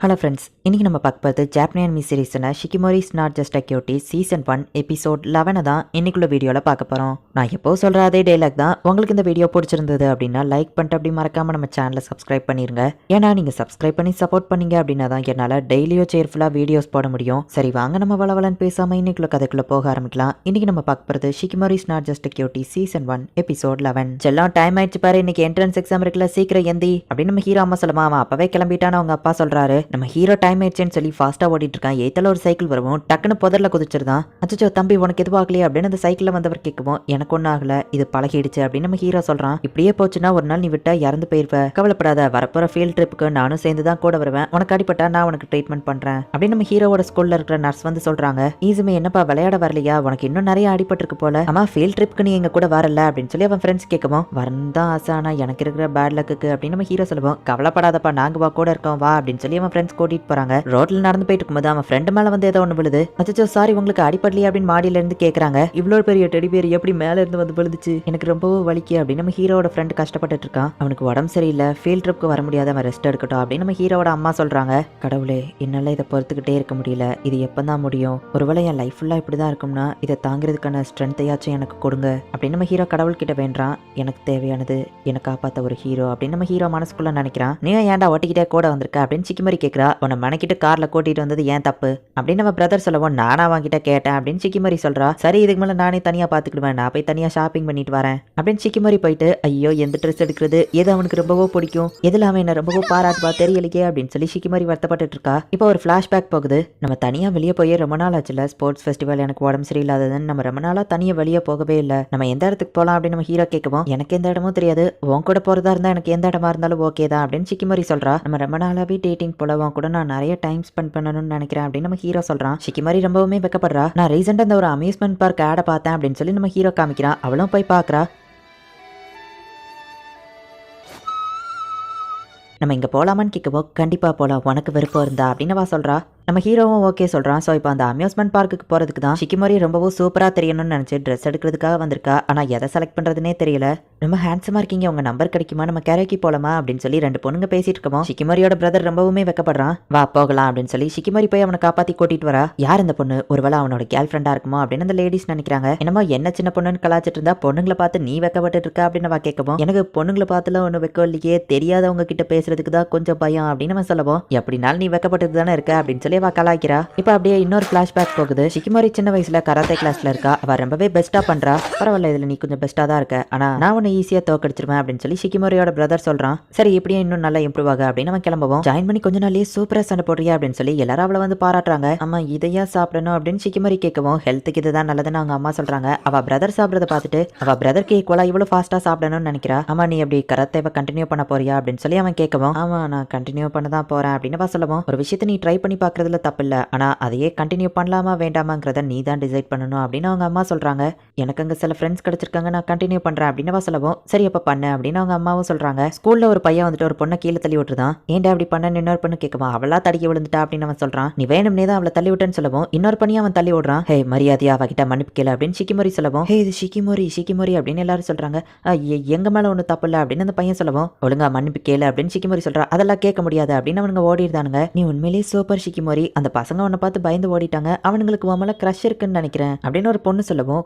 Hello friends, இன்னைக்கு நம்ம பார்க்க போகிறது ஜாப்பனியன் மீ சீரிஸ்னா Shikimori is not just a cutie season 1 episode 11 தான் இன்னைக்குள்ள வீடியோவில் பார்க்க போகிறோம். நான் எப்போ சொல்கிற அதே டைலாக் தான். உங்களுக்கு இந்த வீடியோ பிடிச்சிருந்தது அப்படின்னா லைக் பண்ணிட்டு அப்படி மறக்காமல் நம்ம சேனலை சப்ஸ்கிரைப் பண்ணிருங்க. ஏன்னா நீங்கள் சப்ஸ்கிரைப் பண்ணி சப்போர்ட் பண்ணீங்க அப்படின்னா தான் என்னால் டெய்லியோ சேர்ஃபுல்லாக வீடியோஸ் போட முடியும். சரி வாங்க நம்ம வளவலன்னு பேசாமல் இன்னைக்குள்ள கதைக்குள்ளே போக ஆரம்பிக்கலாம். இன்னைக்கு நம்ம பார்க்க போகிறது Shikimori is not just a cutie season 1 episode 11. செல்லம் டைம் ஆயிடுச்சு பாரு, இன்னைக்கு என்ட்ரன்ஸ் எக்ஸாம் இருக்குல்ல, சீக்கிரம் எந்தி அப்படின்னு நம்ம ஹீரோ அம்மா சொல்லுமா. அவன் அப்பவே கிளம்பிட்டான்னு அவங்க அப்பா சொல்றாரு. நம்ம ஹீரோ டைம் ஆயிடுச்சுன்னு சொல்லி ஃபாஸ்டா ஓடிட்டு இருக்கான். ஏத்தல ஒரு சைக்கிள் வரவும் டக்குன்னு புதர்ல குதிச்சிருந்தான். அச்சோ தம்பி உனக்கு எதுவும் ஆகலையே அப்படின்னு அந்த சைக்கிள்ல வந்தவர் கேட்கவும் எனக்கு ஒன்னும் ஆகல, இது பழகிடுச்சு அப்படின்னு நம்ம ஹீரோ சொல்றான். இப்படியே போச்சுன்னா ஒரு நாள் நீ விட்டா இறந்து போயிருப்ப, கவலைப்படாத, வரப்போற ஃபீல்ட் ட்ரிப்புக்கு நானும் சேர்ந்து தான் கூட வருவேன், உனக்கு அடிப்பட்டா நான் உனக்கு ட்ரீட்மெண்ட் பண்றேன் அப்படின்னு நம்ம ஹீரோவோட ஸ்கூல்ல இருக்கிற நர்ஸ் வந்து சொல்றாங்க. ஈஸுமே என்னப்பா விளையாட வரலையா, உனக்கு இன்னும் நிறைய அடிபட்டிருக்கு போல, ஆமா ஃபீல்ட் ட்ரிப்புக்கு நீ எங்க கூட வரல அப்படின்னு சொல்லி அவன் ஃப்ரெண்ட்ஸ் கேட்கவும் வரந்தான் ஆசை, ஆனா எனக்கு இருக்கிற பேட் லக்கு அப்படின்னு நம்ம ஹீரோ சொல்லுவோம். கவலைப்படாதப்பா நாங்க வா கூட இருக்கோம் வா அப்படின்னு சொல்லி அவன் ஃப்ரெண்ட்ஸ் கூட்டிட்டு போறாங்க. ரோட்ல நடந்து போயிட்டு இருக்கும்போது அவன் ஃப்ரெண்ட் மேல வந்து ஏதோ ஒன்று விழுது. அச்சோ சாரி உங்களுக்கு அடிப்படலையே அப்படின்னு மாடியில இருந்து கேக்குறாங்க. இவ்வளோ பெரிய டெடி பேர் எப்படி மேல இருந்து வந்து விழுந்துச்சு, எனக்கு ரொம்பவும் வலிக்கு அப்படின்னு நம்ம ஹீரோட ஃப்ரெண்ட் கஷ்டப்பட்டு இருக்கான். அவனுக்கு உடம்பு சரியில்லை, ஃபீல்ட் ட்ரிப்க்கு வர முடியாத, அவன் ரெஸ்ட் எடுக்கட்டும் அப்படின்னு நம்ம ஹீரோட அம்மா சொல்றாங்க. கடவுளே என்னால இதை பொறுத்துக்கிட்டே இருக்க முடியல, இது எப்பதான் முடியும், ஒருவேளை என் லைஃப் ஃபுல்லா இப்படிதான் இருக்கும்னா இதை தாங்கிறதுக்கான ஸ்ட்ரென்த்தையாச்சும் எனக்கு கொடுங்க அப்படின்னு நம்ம ஹீரோ கடவுள் கிட்ட வேண்டான். எனக்கு தேவையானது என்னை காப்பாத்த ஒரு ஹீரோ அப்படின்னு நம்ம ஹீரோ மனசுக்குள்ள நினைக்கிறான். நீ ஏன்டா ஒட்டிக்கிட்டே கூட வந்திருக்க அப்படின்னு சிக்கிமரி கேட்கிறா. உன்னை மனைக்கிட்டு கார்ல கூட்டிட்டு வந்தது ஏன் தப்பு அப்படின்னு நம்ம பிரதர் சொல்லவும் நானா வாங்கிட்ட கேட்டேன் அப்படின்னு சிக்கிமரி சொல்றா. சரி இதுக்கு மேல நானே தனியா பாத்துக்கிடுவேன், நான் போய் தனியா ஷாப்பிங் பண்ணிட்டு வரேன் அப்படின்னு சிக்கிமரி போயிட்டு ஐயோ எந்த ட்ரெஸ் எடுக்கிறது, எது அவனுக்கு ரொம்பவோ பிடிக்கும், எதுல அவன் என்ன ரொம்பவோ பாராட்டுவா தெரியலையே அப்படின்னு சொல்லி சிக்கிமரி வருத்தப்பட்டு இருக்கா. இப்போ ஒரு பிளாஷ்பேக் போகுது. நம்ம தனியா வெளியே போய் ரொம்ப நாள் ஆச்சுல, ஸ்போர்ட்ஸ் ஃபெஸ்டிவல் எனக்கு உடம்பு சரியில்லாததுன்னு நம்ம ரொம்ப நாளா தனியா வெளியே போகவே இல்லை, நம்ம எந்த இடத்துக்கு போலாம் அப்படின்னு நம்ம ஹீரோ கேட்கவும் எனக்கு எந்த இடமும் தெரியாது, உன் கூட போறதா இருந்தா எனக்கு எந்த இடமா இருந்தாலும் ஓகே தான் அப்படின்னு சிக்கிமரி சொல்றா. நம்ம ரொம்ப நாளாவே டேட்டிங் போல உன் கூட நான் நிறைய டைம் ஸ்பெண்ட் பண்ணணும்னு நினைக்கிறேன் அப்படின்னு நம்ம ஹீரோ சொல்றான். ஷிகிமரி ரொம்பவுமே வெக்கப்படுறா. நான் ரீசெண்டா இந்த ஒரு அம்யூஸ்மெண்ட் பார்க் ஆட பார்த்தேன் அப்படின்னு சொல்லி நம்ம ஹீரோ காமிக்கிறான். அவளும் போய் பாக்குறா. நம்ம இங்க போலாமான்னு கேட்கவோ கண்டிப்பா போலாம், உனக்கு விருப்பம் இருந்தா அப்படின்னு அவ சொல்றா. நம்ம ஹீரோவும் ஓகே சொல்றான். ஸோ இப்போ அந்த அம்யூஸ்மெண்ட் பார்க்குக்கு போறதுக்கு தான் ஷிகிமரி ரொம்பவும் சூப்பரா தெரியணும்னு நினைச்சு ட்ரெஸ் எடுக்கிறதுக்காக வந்திருக்கா. ஆனா எதை செலக்ட் பண்றதுனே தெரியல. ரொம்ப ஹேண்ட்ஸமா இருக்கீங்க, உங்க நம்பர் கிடைக்குமா, நம்ம கேரக்கி போலாமா அப்படின்னு சொல்லி ரெண்டு பொண்ணுங்க பேசிட்டு இருக்கோம். ஷிகிமரியோட பிரதர் ரொம்பவுமே வெக்கப்படுறான். வா போகலாம் அப்படின்னு சொல்லி ஷிகிமரி போய் அவனை காப்பாத்தி கூட்டிட்டு வரா. யார் இந்த பொண்ணு, ஒருவேளை அவனோட கேர்ள் ஃப்ரெண்டா இருக்குமோ அப்படின்னு அந்த லேடிஸ் நினைக்கிறாங்க. என்னமோ என்ன சின்ன பொண்ணுன்னு கலாச்சிட்டு இருந்தா பொண்ணுங்களை பார்த்து நீ வெக்கப்பட்டு இருக்க அப்படின்னு அவ கேட்கவும் எனக்கு பொண்ணுங்களை பார்த்துல ஒண்ணு வெக்கம் இல்லையே, தெரியாதவங்க கிட்ட பேசுறதுக்கு தான் கொஞ்சம் பயம் அப்படின்னு அவன் சொல்லவும் எப்படினாலும் நீ வெக்கப்பட்டு தானே இருக்க அப்படின்னு சொல்லி அவ கலாய்க்கிறா. இப்ப அப்படியே இன்னொரு பிளாஷ்பேக் போகுது. ஷிகிமரி சின்ன வயசுல கராத்தே கிளாஸ்ல இருக்கா. அவ ரொம்பவே பெஸ்டா பண்றா. பரவாயில்ல இதுல நீ கொஞ்சம் பெஸ்டா தான் இருக்க, ஆனா நான் உன்னை ஈஸியா தோக்கடிச்சிருவேன் அப்படின்னு சொல்லி ஷிகிமரியோட பிரதர் சொல்றான். சரி இப்படியே இன்னும் நல்லா இம்ப்ரூவ் ஆக அப்படின்னு அவன் கிளம்பவும் ஜாயின் பண்ணி கொஞ்ச நாள்லயே சூப்பரா சண்டை போடுறியா அப்படின்னு சொல்லி எல்லாரும் அவளை வந்து பாராட்டுறாங்க. அம்மா இதையா சாப்பிடணும் அப்படின்னு ஷிகிமரி கேட்கவும் ஹெல்த்துக்கு இதுதான் நல்லதுன்னு அவங்க அம்மா சொல்றாங்க. அவ பிரதர் சாப்பிடறத பார்த்துட்டு அவ பிரதருக்கு ஈக்குவலா இவ்வளவு ஃபாஸ்டா சாப்பிடணும்னு நினைக்கிறா. அம்மா நீ எப்படி கராத்தேவை கண்டினியூ பண்ண போறியா அப்படின்னு சொல்லி அவன் கேட்கவும் ஆமா நான் கண்டினியூ பண்ண தான் போறேன் அப்படின்னு சொல்லவும் ஒரு விஷயத்தை நீ ட்ரை பண்ணி பாக்குறதுல தப்பு இல்ல, ஆனா அதையே கண்டினியூ பண்ணலாமா வேண்டாமாங்கிறத நீ தான் டிசைட் பண்ணணும் அப்படின்னு அவங்க அம்மா சொல்றாங்க. எனக்கு அங்க சில ஃப்ரெண்ட்ஸ் கிடைச்சிருக்காங்க, நான் கண்டினியூ பண்றேன் அப்படின்னு சொல்லவும் சரி அப்ப பண்ணு அப்படின்னு அவங்க அம்மாவும் சொல்றாங்க. ஸ்கூல்ல ஒரு பையன் வந்துட்டு ஒரு பொண்ணை கீழே தள்ளி விட்டுருதான். ஏன்டா அப்படி பண்ண இன்னொரு பொண்ணு கேட்கவா அவளா தடுக்கி விழுந்துட்டா அப்படின்னு அவன் சொல்றான். நீ வேணும்னே தான் அவளை தள்ளி விட்டேன்னு சொல்லவும் இன்னொரு பண்ணியும் அவன் தள்ளி விடுறான். ஹே மரியாதையா அவகிட்ட மன்னிப்பு கேளு அப்படின்னு ஷிகிமரி சொல்லவும் ஹே இது ஷிகிமரி அப்படின்னு எல்லாரும் சொல்றாங்க. எங்க மேல ஒண்ணு தப்பு இல்ல அப்படின்னு அந்த பையன் சொல்லவும் ஒழுங்கா மன்னிப்பு கேளு அப்படின்னு ஷிகிமரி சொல்றா. அதெல்லாம் கேட்க முடியாது அப்படின்னு அவனுங்க ஓடிடுதானுங்க. நீ உண்மையிலேயே சூப்பர் ஷிகிமரி, அந்த பசங்க உன்னை பார்த்து பயந்து ஓடிட்டாங்க, அவனுங்களுக்கு உன் மேல கிரஷ் இருக்குன்னு நினைக்கிறேன் அப்படின்னு ஒரு பொண்ணு சொல்லவும்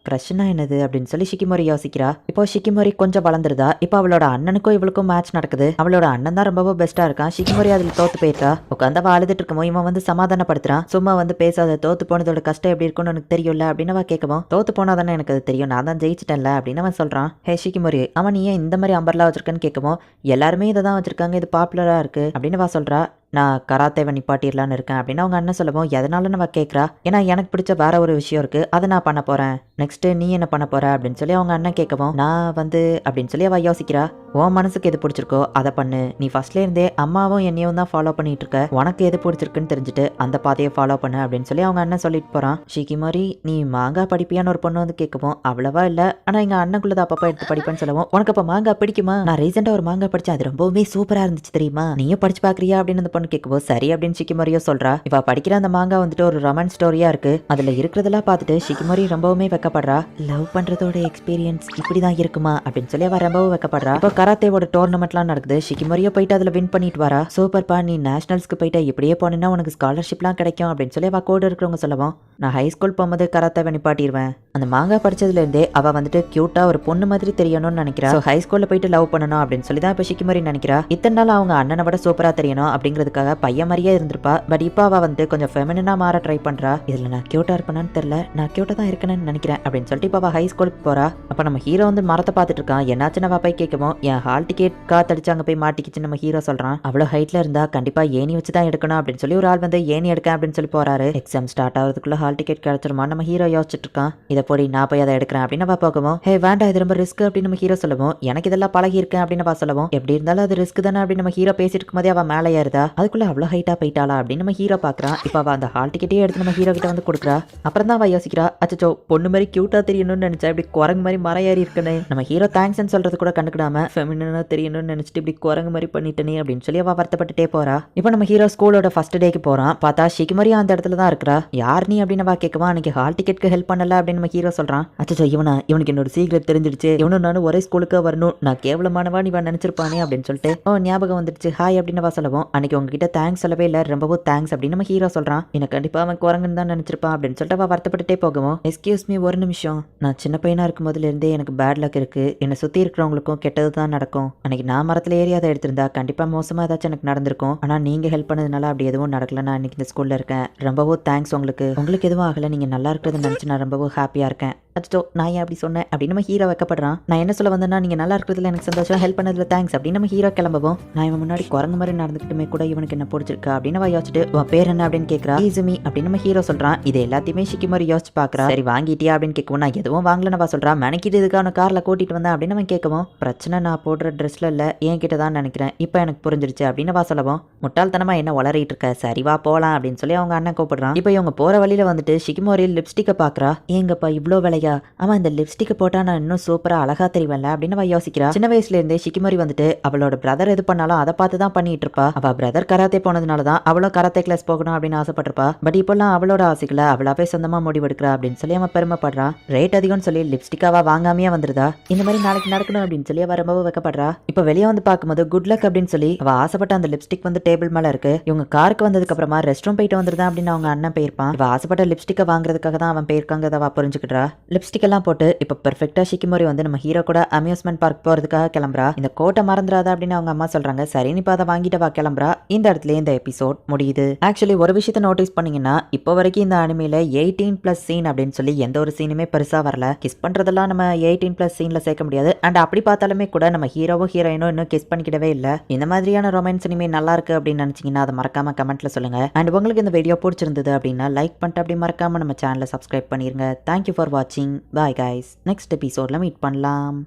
கிரஷ்னா என்னது அப்படின்னு சொல்லி ஷிகிமரி யோசிக்கிறா. இப்போ ஷிகிமரி கொஞ்சம் வளர்ந்துருதா. இப்போ அவளோட அண்ணனுக்கும் இவளுக்கும் மேட்ச் நடக்குது. அவளோட அண்ணன் தான் ரொம்பவும் பெஸ்டா இருக்கான். ஷிகிமரி அதுல தோத்து போயிருக்கா. உட்காந்து அவ அழுதுட்டு இருக்கமோ இவன் வந்து சமாதானப்படுத்துறான். சும்மா வந்து பேசாத, தோத்து போனதோட கஷ்டம் எப்படி இருக்கும்னு எனக்கு தெரியும்ல அப்படின்னு அவ கேட்கவும் தோத்து போனாதானே எனக்கு அது தெரியும், நான் தான் ஜெயிச்சிட்டேன்ல அப்படின்னு அவன் சொல்றான். ஹே ஷிகிமரி அவன் நீ ஏன் இந்த மாதிரி அம்பர்லா வச்சிருக்கன்னு கேட்கவும் எல்லாருமே இதை தான் வச்சிருக்காங்க, இது பாப்புலரா இருக்கு அப்படின்னு அவ சொல்றா. நான் கராத்தேவை நிப்பாட்டிடலான்னு இருக்கேன் அப்படின்னு அவங்க அண்ணன் சொல்லவும் எதனால நம்ம கேட்குறா. ஏன்னா எனக்கு பிடிச்ச வேற ஒரு விஷயம் இருக்கு, அதை நான் பண்ண போறேன், நெக்ஸ்ட் நீ என்ன பண்ண போற அப்படின்னு சொல்லி அவங்க அண்ணன் கேட்கவும் நான் வந்து அப்படின்னு சொல்லி அவ யோசிக்கிறா. உன் மனசுக்கு எது பிடிச்சிருக்கோ அதை பண்ணு, நீ ஃபர்ஸ்ட்ல இருந்தே அம்மாவும் என்னையும் தான் ஃபாலோ பண்ணிட்டு இருக்க, உனக்கு எது பிடிச்சிருக்குன்னு தெரிஞ்சுட்டு அந்த பாதையை ஃபாலோ பண்ணு அப்படின்னு சொல்லி அவங்க அண்ணன் சொல்லிட்டு போறான். ஷிகிமரி நீ மாங்கா படிப்பியான்னு ஒரு பொண்ணு வந்து கேட்கவும் அவ்வளவா இல்ல, ஆனா எங்க அண்ணனுக்குள்ளது அப்பப்பா எடுத்து படிப்பேன்னு சொல்லவும் உனக்கு அப்ப மாங்கா பிடிக்குமா, நான் ரீசெண்டா ஒரு மாங்கா படிச்சேன், அது ரொம்பவே சூப்பரா இருந்துச்சு தெரியுமா, நீயும் படிச்சு பாக்குறியா அப்படின்னு அந்த பண்ணு கேட்கவோ சரி அப்படின்னு ஷிக்கிமோரியோ சொல்றா. இவ படிக்கிற அந்த மாங்கா வந்துட்டு ஒரு ரொமான்ஸ் ஸ்டோரியா இருக்கு. அதுல இருக்கிறதெல்லாம் பார்த்துட்டு ஷிக்கிமோரி ரொம்பவுமே வெக்கப்படுறா. லவ் பண்றதோட எக்ஸ்பீரியன்ஸ் இப்படிதான் இருக்குமா அப்படின்னு சொல்லி அவ ரொம்பவும் வெக்கப்படுறா. இப்போ கராத்தேவோட டோர்னமெண்ட்லாம் நடக்குது. ஷிக்கிமோரியோ போயிட்டு அதுல வின் பண்ணிட்டு வரா. சூப்பர்ப்பா, நீ நேஷனல்ஸ்க்கு போயிட்டு இப்படியே போனீங்கன்னா உனக்கு ஸ்காலர்ஷிப்லாம் கிடைக்கும் அப்படின்னு சொல்லி அவ கூட இருக்கிறவங்க சொல்லவும், நான் ஹை ஸ்கூல் போகும்போது கராத்தேவை நிப்பாட்டிடுவேன். அந்த மாங்கா படிச்சதுல இருந்தே அவ வந்துட்டு கியூட்டா ஒரு பொண்ணு மாதிரி தெரியணும்னு நினைக்கிறா. ஹை ஸ்கூல்ல போயிட்டு லவ் பண்ணணும் அப்படின்னு சொல்லி தான் இப்ப ஷிக்கிமோரி நினைக்கிறா. இத்தனை நாள் அவங்க அண்ணனை விட சூப்பரா தெரியணும் அப்படிங்கிறதுக்காக பையன் மாதிரியே இருந்திருப்பா. பட் இப்போ அவ வந்து கொஞ்சம் ஃபெமினா மாற ட்ரை பண்றா. இதுல நான் கியூட்டா இருப்பேன்னு தெரியல, நான் கியூட்டா தான் இருக்கேன்னு நினைக்கிறேன் அப்படின்னு சொல்லிட்டு இப்போ அவ ஹை ஸ்கூலுக்கு போறா. அப்ப நம்ம ஹீரோ வந்து மரத்தை பார்த்துட்டு இருக்கான். என்னாச்சுன்னு அவ போய் கேட்கவும், என் ஹால் டிக்கெட் காத்தடிச்சு அங்க போய் மாட்டிக்கிச்சு நம்ம ஹீரோ சொல்றான். அவ்வளவு ஹைட்ல இருந்தா கண்டிப்பா ஏணி வச்சு தான் எடுக்கணும் அப்படின்னு சொல்லி ஒரு ஆள் வந்து ஏணி எடுக்க அப்படின்னு சொல்லி போறாரு. எக்ஸாம் ஸ்டார்ட் ஆகிறதுக்குள்ள ஹால் டிக்கெட் கிடைச்சிருமா நம்ம ஹீரோ யோசிச்சுட்டு இருக்கான். இதை போடி நான் போய் அதை எடுக்கிறேன் அப்படின்னு அவ போகவும், ஹே வேண்டாம் இது ரொம்ப ரிஸ்க் அப்படின்னு நம்ம ஹீரோ சொல்லவும், எனக்கு இதெல்லாம் பழகி இருக்கேன் அப்படின்னு அவ சொல்லவும், எப்படி இருந்தாலும் அது ரிஸ்க் தானே அப்படின்னு நம்ம ஹீரோ பேசிட்டு இருக்கும் போதே அவ மேலே ஏறுதா. அதுக்குள்ள அவ்வளவு ஹைட்டா போயிட்டாளா அப்படின்னு நம்ம ஹீரோ பாக்குறான். இப்ப அவ அந்த ஹால் டிக்கெட்டே எடுத்து நம்ம ஹீரோ கிட்ட வந்து கொடுக்குறா. அப்புறம் தான் அவ யோசிக்கிறா, அச்சோ பொண்ணு மாதிரி கியூட்டா தெரியணும்னு நினைச்சா இப்படி குரங்கு மாதிரி மர ஏறி இருக்கனே. நம்ம ஹீரோ தேங்க்ஸ் சொல்றது கூட கண்டுக்கிடாம ஃபெமினா தெரியணும்னு நினைச்சிட்டு இப்படி குரங்கு மாதிரி பண்ணிட்டனே அப்படின்னு சொல்லி அவ வருத்தப்பட்டுட்டே போறா. இப்போ நம்ம ஹீரோ ஸ்கூலோட ஃபர்ஸ்ட் டேக்கு போறான். பார்த்தா ஷிக்கிமோரி அந்த இடத்துல தான் இருக்கா. யார் நீ அப்படின்னு அவ கேட்கவா, அன்னைக்கு ஹால் டிக்கெட்க்கு ஹெல்ப் பண்ணல அப்படின்னு நம்ம ஹீரோ சொல்றான். அச்சோ இவனுக்கு என்னோட சீக்ரெட் தெரிஞ்சிடுச்சு, இவனும் நானும் ஒரே ஸ்கூலுக்கு வரணும், நான் கேவலமானவா நீ நினைச்சிருப்பானே அப்படின்னு சொல்லிட்டு ஞாபகம் வந்துடுச்சு ஹாய் அப்படின்னு அவ சொல்லவும், அன்னைக்கு உங்ககிட்ட தேங்க்ஸ் சொல்லவே இல்லை, ரொம்பவும் தேங்க்ஸ் அப்படின்னு நம்ம ஹீரோ சொல்றான். எனக்கு கண்டிப்பா அவன் குரங்குன்னு தான் நினைச்சிருப்பான் அப்படின்னு சொல்லிட்டு அவ வருத்தப்பட்டுட்டே போகவும், எஸ்கியூஸ் மீ ஒரு நிமிஷம், நான் சின்ன பையனா இருக்கும் போதுல இருந்தே எனக்கு பேட் லக் இருக்கு, என்னை சுத்தி இருக்கிறவங்களுக்கும் கெட்டது தான் நடக்கும். அன்னைக்கு நான் மரத்துல ஏறி அதை எடுத்திருந்தா கண்டிப்பா மோசமா ஏதாச்சும் எனக்கு நடந்திருக்கும். ஆனா நீங்க ஹெல்ப் பண்ணதுனால அப்படி எதுவும் நடக்கல. நான் இன்னைக்கு இந்த ஸ்கூல்ல இருக்கேன். ரொம்பவும் தேங்க்ஸ். உங்களுக்கு எதுவும் ஆகல, நீங்க நல்லா இருக்கிறது நினைச்சு நான் ரொம்பவும் ஹாப்பியா இருக்கேன். அச்சோ நான் ஏன் அப்படி சொன்னேன் அப்படின்னு நம்ம ஹீரோ வைக்கப்படுறான். நான் என்ன சொல்ல வந்தேன்னா, நீங்க நல்லா இருக்கிறதுல எனக்கு சந்தோஷம், ஹெல்ப் பண்ணதுல தேங்க்ஸ் அப்படின்னு நம்ம ஹீரோ கிளம்பவும், நான் இவன் முன்னாடி குரங்கு மாதிரி நடந்துக்கிட்டுமே கூட இவனுக்கு என்ன பிடிச்சிருக்கா அப்படின்னு அவ யோசிச்சுட்டு, உன் பேர் என்ன அப்படின்னு கேட்கறா. ஈசுமி அப்படின்னு நம்ம ஹீரோ சொல்றான். இது எல்லாத்தையுமே ஷிக்கிமோரி யோசிச்சு பாக்குறா. சரி வாங்கிட்டியா அப்படின்னு கேட்கவும், நான் எதுவும் வாங்கலன்னு சொல்றான். மெனக்கிட்டு இதுக்கான கார்ல கூட்டிட்டு வந்தேன் அப்படின்னு அவன் கேட்கவும், பிரச்சனை நான் போடுற ட்ரெஸ்ல இல்ல என் கிட்ட தான் நினைக்கிறேன், இப்போ எனக்கு புரிஞ்சிருச்சு அப்படின்னு அவ சொல்லவும், முட்டாள்தனமா என்ன வளரிட்டு இருக்க, சரி வா போலாம் அப்படின்னு சொல்லி அவங்க அண்ணன் கூப்பிடுறான். இப்போ இவங்க போற வழியில வந்துட்டு ஷிக்கிமோரி லிப்ஸ்டிக்கை பாக்குறா. ஏங்கப்பா இவ்வளோ விலையா, அவன் இந்த லிப்ஸ்டிக் போட்டா நான் இன்னும் சூப்பரா அழகா தெரிவேன்ல அப்படின்னு அவ யோசிக்கிறா. சின்ன வயசுல இருந்தே ஷிக்கிமோரி வந்துட்டு அவளோட பிரதர் எது பண்ணாலும் அதை பார்த்து தான் பண்ணிட்டு இருப்பா. அவ பிரதர் கராத்தே போனதுனாலதான் அவளும் கராத்தே கிளாஸ் போகணும் அப்படின்னு ஆசைப்பட்டிருப்பா. பட் இப்பெல்லாம் அவளோட ஆசைகளை அவளாவே சொந்தமா முடிவெடுக்கிறா அப்படின்னு சொல்லி அவன் பெருமைப்படுறான். ரேட் அதிகம்னு சொல்லி லிப்ஸ்டிக்காவா வாங்காமையே வந்துருதா. இந்த மாதிரி நாளைக்கு நடக்கணும் அப்படின்னு சொல்லி அவ ரொம்பவும் வைக்கப்படுறா. இப்ப வெளியே வந்து பார்க்கும்போது குட் லக் அப்படின்னு சொல்லி அவ ஆசைப்பட்ட அந்த லிப்ஸ்டிக் வந்து டேபிள் மேல இருக்கு. இவங்க காருக்கு வந்ததுக்கு அப்புறமா ரெஸ்ட் ரூம் போயிட்டு வந்துருதா அப்படின்னு அவங்க அண்ணன் போயிருப்பான். இவ ஆசைப்பட்ட லிப்ஸ்டிக்கை வாங்குறதுக்காக தான் அவன் போயிருக்காங்க. அவ புரிஞ்சுக்கிட்டா. லிப்ஸ்டிக் எல்லாம் போட்டு இப்ப பெர்ஃபெக்ட்டா ஷிக்கிமோரி வந்து நம்ம ஹீரோ கூட அம்யூஸ்மெண்ட் பார்க் போறதுக்காக கிளம்புறா. இந்த கோட்டை மறந்துடாத அப்படின்னு அவங்க அம்மா சொல்றாங்க. சரி நீ அதை வாங்கிட்டு வா கிளம்புறா. இந்த இடத்துல இந்த எபிசோட் முடியுது. ஆக்சுவலி ஒரு விஷயத்தை நோட்டீஸ் பண்ணீங்கன்னா, இப்போ வரைக்கும் இந்த அனிமையில 18+ சீன் அப்படின்னு சொல்லி எந்த ஒரு சீனுமே பெருசா வரல. கிஸ் பண்றதெல்லாம் நம்ம 18+ சீன்ல சேர்க்க முடியாது. அண்ட் அப்படி பார்த்தாலுமே கூட நம்ம ஹீரோவும் ஹீரோயினும் இன்னும் கிஸ் பண்ணிக்கிடவே இல்லை. இந்த மாதிரியான ரொமான்ஸ் இனிமே நல்லா இருக்கு அப்படின்னு நினைச்சீங்கன்னா அதை மறக்காம கமெண்ட்ல சொல்லுங்க. அண்ட் உங்களுக்கு இந்த வீடியோ பிடிச்சிருந்தது அப்படின்னா லைக் பண்ணிட்டு அப்படி மறக்காம நம்ம சேனலை சப்ஸ்கிரைப் பண்ணிருங்க. தேங்க்யூ ஃபார் வாட்சிங். Bye guys. நெக்ஸ்ட் எபிசோட்ல மீட் பண்ணலாம்.